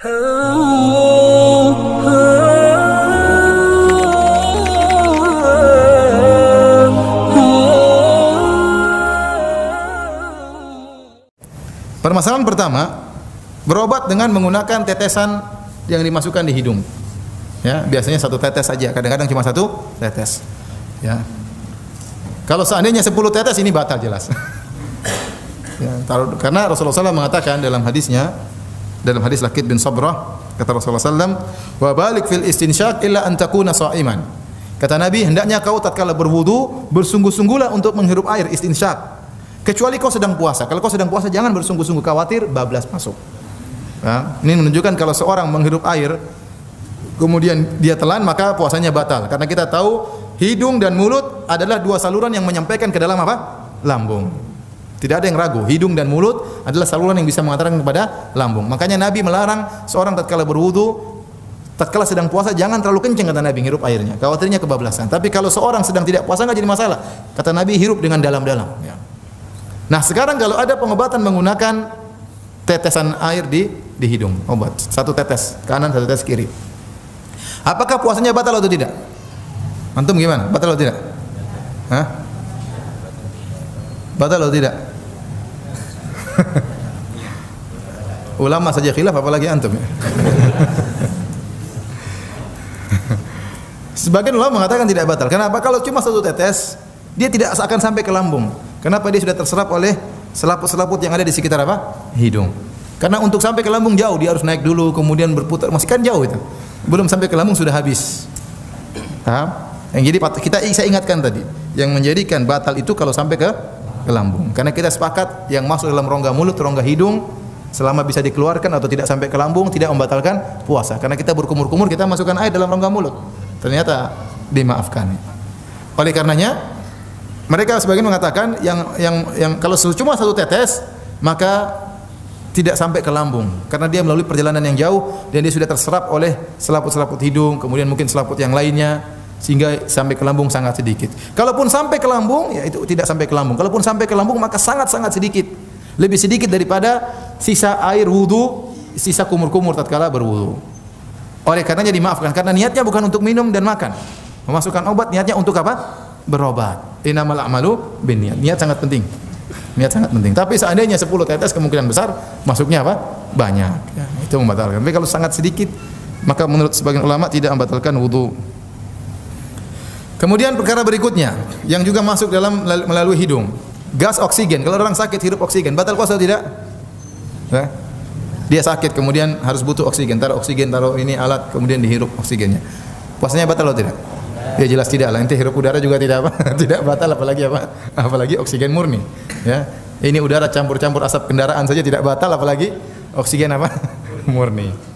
Permasalahan pertama, berobat dengan menggunakan tetesan yang dimasukkan di hidung. Ya, biasanya satu tetes saja, kadang-kadang cuma satu tetes. Ya. Kalau seandainya 10 tetes ini batal jelas. Ya, karena Rasulullah SAW mengatakan dalam hadisnya, dalam hadis Lakid bin Sabrah, kata Rasulullah SAW, wa balik fil istinsyaq illa an takuna sha'iman. Kata Nabi, hendaknya kau tatkala berwudu bersungguh-sungguhlah untuk menghirup air istinsyaq. Kecuali kau sedang puasa. Kalau kau sedang puasa jangan bersungguh-sungguh, khawatir bablas masuk. Ya, ini menunjukkan kalau seorang menghirup air kemudian dia telan maka puasanya batal. Karena kita tahu hidung dan mulut adalah dua saluran yang menyampaikan ke dalam apa? Lambung. Tidak ada yang ragu, hidung dan mulut adalah saluran yang bisa mengantarkan kepada lambung. Makanya Nabi melarang seorang tatkala berwudu, tatkala sedang puasa jangan terlalu kencang, kata Nabi, hirup airnya. Khawatirnya kebablasan. Tapi kalau seorang sedang tidak puasa enggak jadi masalah. Kata Nabi, hirup dengan dalam-dalam, ya. Nah, sekarang kalau ada pengobatan menggunakan tetesan air di hidung, obat. Satu tetes kanan, satu tetes kiri. Apakah puasanya batal atau tidak? Antum gimana? Batal atau tidak? Hah? Batal atau tidak? Ulama saja khilaf apalagi antum. Sebagian ulama mengatakan tidak batal. Kenapa? Kalau cuma satu tetes, dia tidak akan sampai ke lambung. Kenapa? Dia sudah terserap oleh selaput-selaput yang ada di sekitar apa? Hidung. Karena untuk sampai ke lambung jauh, dia harus naik dulu, kemudian berputar, masih kan jauh itu. Belum sampai ke lambung sudah habis. Paham? Yang jadi saya ingatkan tadi, yang menjadikan batal itu kalau sampai ke lambung. Karena kita sepakat yang masuk dalam rongga mulut, rongga hidung, selama bisa dikeluarkan atau tidak sampai ke lambung tidak membatalkan puasa. Karena kita berkumur-kumur, kita masukkan air dalam rongga mulut. Ternyata dimaafkan. Oleh karenanya mereka sebagian mengatakan yang kalau cuma satu tetes maka tidak sampai ke lambung karena dia melalui perjalanan yang jauh dan dia sudah terserap oleh selaput-selaput hidung, kemudian mungkin selaput yang lainnya sehingga sampai ke lambung sangat sedikit. Kalaupun sampai ke lambung ya itu tidak sampai ke lambung. Kalaupun sampai ke lambung maka sangat-sangat sedikit. Lebih sedikit daripada sisa air wudu, sisa kumur-kumur tatkala berwudu. Oleh karenanya dimaafkan karena niatnya bukan untuk minum dan makan. Memasukkan obat niatnya untuk apa? Berobat. Innamal a'malu binniyat. Niat sangat penting. Niat sangat penting. Tapi seandainya 10 tetes kemungkinan besar masuknya apa? Banyak. Ya, itu membatalkan. Tapi kalau sangat sedikit maka menurut sebagian ulama tidak membatalkan wudu. Kemudian perkara berikutnya yang juga masuk dalam melalui hidung, gas oksigen. Kalau orang sakit hirup oksigen, batal puasa atau tidak? Ya. Dia sakit kemudian harus butuh oksigen, taruh ini alat kemudian dihirup oksigennya. Puasanya batal atau tidak? Ya jelas tidak lah. Ente hirup udara juga tidak apa? Tidak batal apalagi apa? Apalagi oksigen murni. Ya. Ini udara campur-campur asap kendaraan saja tidak batal apalagi oksigen apa? Murni.